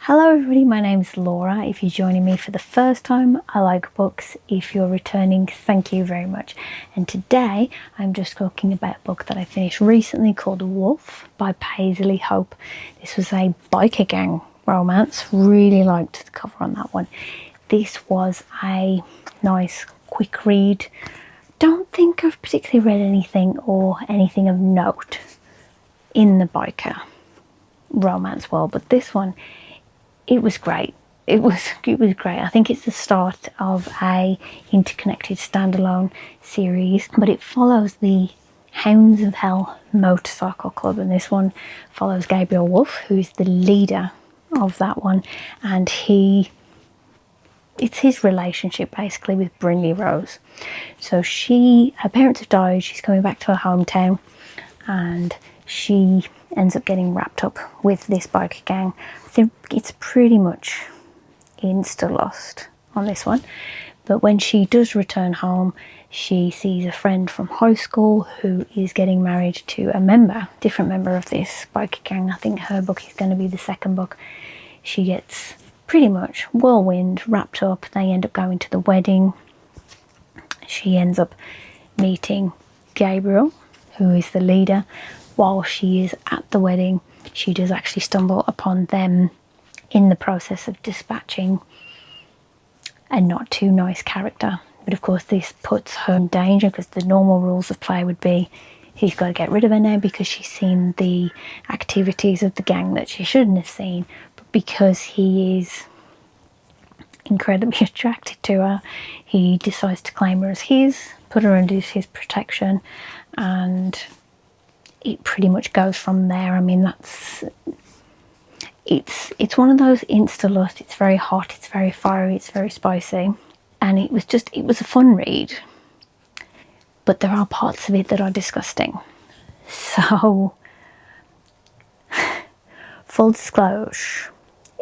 Hello everybody, my name is Laura. If you're joining me for the first time, I like books. If you're returning, thank you very much. And today I'm just talking about a book that I finished recently called WOLF by Paisley Hope. This was a biker gang romance. Really liked the cover on that one. This was a nice quick read. Don't think I've particularly read anything of note in the biker romance world, but this one, it was great. It was great. I think it's the start of a interconnected standalone series, but it follows the Hounds of Hell motorcycle club, and this one follows Gabriel Wolf, who's the leader of that one, and it's his relationship basically with Brinley Rose. So her parents have died, she's coming back to her hometown, and she ends up getting wrapped up with this biker gang. I think it's pretty much insta-lost on this one. But when she does return home, she sees a friend from high school who is getting married to a different member of this biker gang. I think her book is going to be the second book. She gets pretty much whirlwind wrapped up. They end up going to the wedding. She ends up meeting Gabriel, who is the leader. While she is at the wedding, she does actually stumble upon them in the process of dispatching a not too nice character. But of course this puts her in danger, because the normal rules of play would be he's got to get rid of her now because she's seen the activities of the gang that she shouldn't have seen. But because he is incredibly attracted to her, he decides to claim her as his, put her under his protection, and it pretty much goes from there. I mean, it's one of those insta-lust. It's very hot, it's very fiery, it's very spicy, and it was a fun read, but there are parts of it that are disgusting. So full disclosure,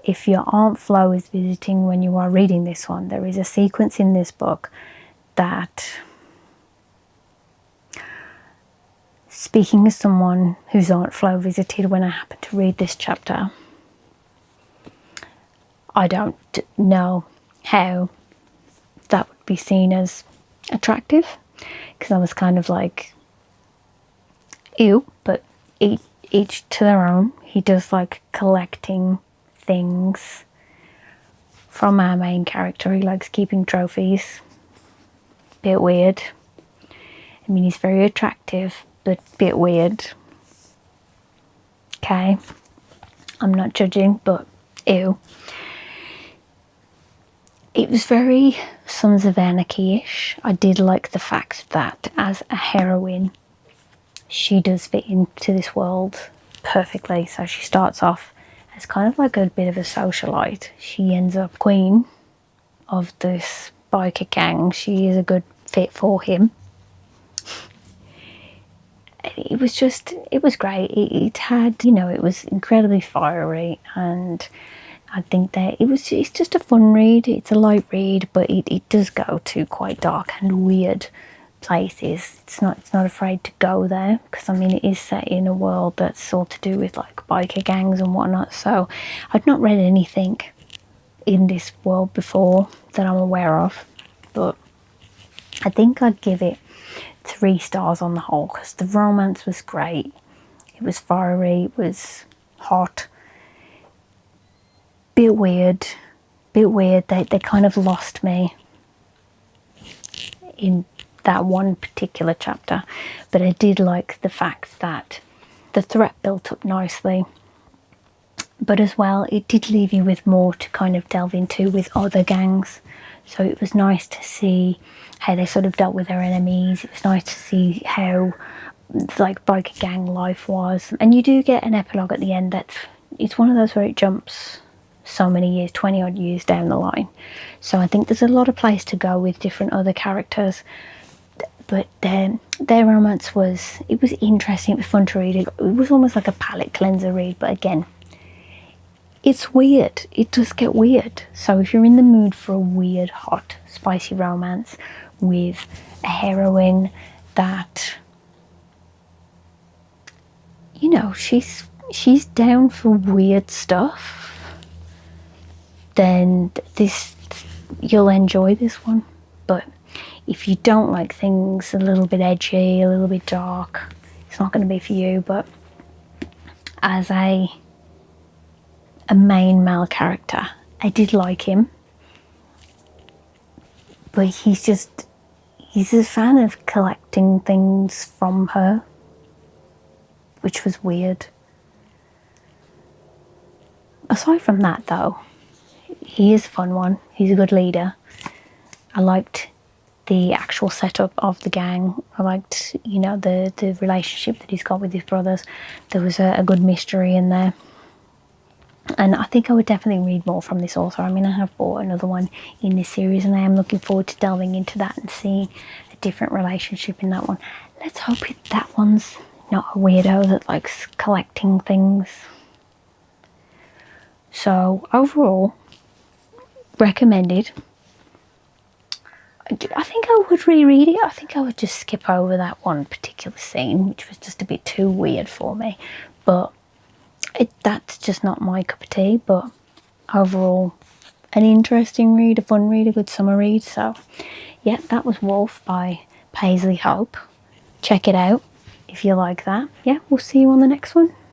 if your Aunt Flo is visiting when you are reading this one, there is a sequence in this book that, speaking as someone whose Aunt Flo visited when I happened to read this chapter, I don't know how that would be seen as attractive, because I was kind of like, ew, but each to their own. He does like collecting things from our main character. He likes keeping trophies. Bit weird. I mean, he's very attractive, but bit weird. Okay, I'm not judging, but ew. It was very Sons of Anarchy-ish. I did like the fact that as a heroine, she does fit into this world perfectly. So she starts off as kind of like a bit of a socialite. She ends up queen of this biker gang. She is a good fit for him. It was great. It had, it was incredibly fiery, and I think that it's just a fun read. It's a light read, but it does go to quite dark and weird places. It's not afraid to go there, because I mean, it is set in a world that's all to do with like biker gangs and whatnot. So I'd not read anything in this world before that I'm aware of, but I think I'd give it 3 stars on the whole, because the romance was great. It was fiery, it was hot, bit weird. They kind of lost me in that one particular chapter, but I did like the fact that the threat built up nicely, but as well it did leave you with more to kind of delve into with other gangs. So it was nice to see how they sort of dealt with their enemies. It was nice to see how like biker gang life was, and you do get an epilogue at the end it's one of those where it jumps so many years, 20 odd years down the line. So I think there's a lot of place to go with different other characters, but their romance was interesting. It was fun to read. It was almost like a palate cleanser read, but again, it's weird. It does get weird. So if you're in the mood for a weird, hot, spicy romance with a heroine that, she's down for weird stuff, then you'll enjoy this one. But if you don't like things a little bit edgy, a little bit dark, it's not going to be for you. But as a main male character, I did like him, but he's a fan of collecting things from her, which was weird. Aside from that though, he is a fun one. He's a good leader. I liked the actual setup of the gang. I liked, you know, the relationship that he's got with his brothers. There was a good mystery in there. And I think I would definitely read more from this author. I mean, I have bought another one in this series, and I am looking forward to delving into that and seeing a different relationship in that one. Let's hope that one's not a weirdo that likes collecting things. So overall, recommended. I think I would reread it. I think I would just skip over that one particular scene, which was just a bit too weird for me. But that's just not my cup of tea. But overall, an interesting read, a fun read, a good summer read. So yeah, that was Wolf by Paisley Hope. Check it out if you like that. Yeah, we'll see you on the next one.